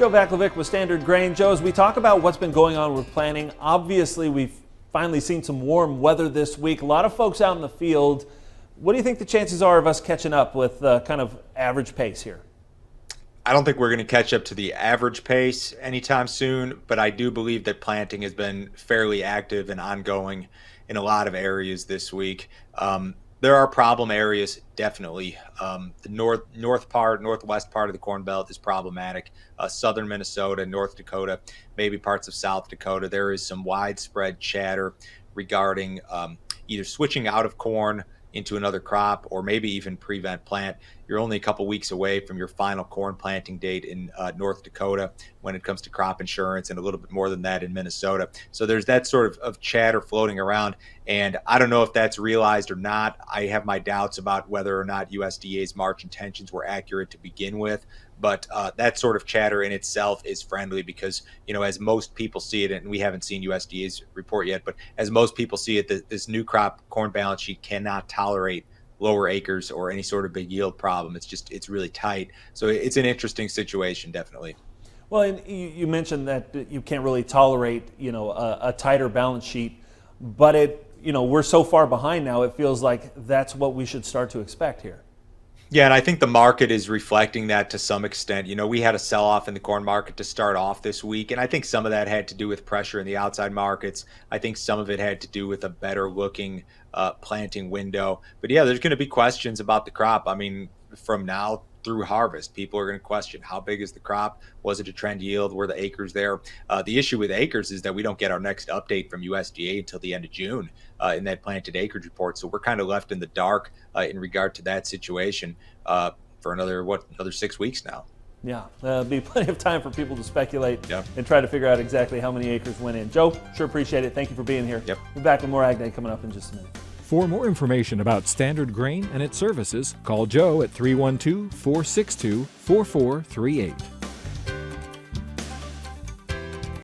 Joe Vaclavic with Standard Grain. Joe, as we talk about what's been going on with planting, obviously we've finally seen some warm weather this week. A lot of folks out in the field. What do you think the chances are of us catching up with kind of average pace here? I don't think we're going to catch up to the average pace anytime soon, but I do believe that planting has been fairly active and ongoing in a lot of areas this week. There are problem areas, definitely. The northwest part of the Corn Belt is problematic. Southern Minnesota, North Dakota, maybe parts of South Dakota. There is some widespread chatter regarding either switching out of corn into another crop or maybe even prevent plant. You're only a couple weeks away from your final corn planting date in North Dakota when it comes to crop insurance, and a little bit more than that in Minnesota. So there's that sort of chatter floating around, and I don't know if that's realized or not. I have my doubts about whether or not USDA's March intentions were accurate to begin with, but that sort of chatter in itself is friendly because, you know, as most people see it, and we haven't seen USDA's report yet, but as most people see it, this new crop corn balance sheet cannot tolerate lower acres or any sort of big yield problem. It's really tight. So it's an interesting situation, definitely. Well, and you mentioned that you can't really tolerate, you know, a tighter balance sheet, but we're so far behind now, it feels like that's what we should start to expect here. Yeah, and I think the market is reflecting that to some extent. You know, we had a sell-off in the corn market to start off this week, and I think some of that had to do with pressure in the outside markets. I think some of it had to do with a better-looking planting window. But yeah, there's going to be questions about the crop. I mean, from now through harvest, people are going to question how big is the crop? Was it a trend yield? Were the acres there? The issue with acres is that we don't get our next update from USDA until the end of June in that planted acreage report. So we're kind of left in the dark in regard to that situation for another 6 weeks now. Yeah, there'll be plenty of time for people to speculate Yep. and try to figure out exactly how many acres went in. Joe, sure appreciate it. Thank you for being here. Yep. We'll be back with more Ag Day coming up in just a minute. For more information about Standard Grain and its services, call Joe at 312-462-4438.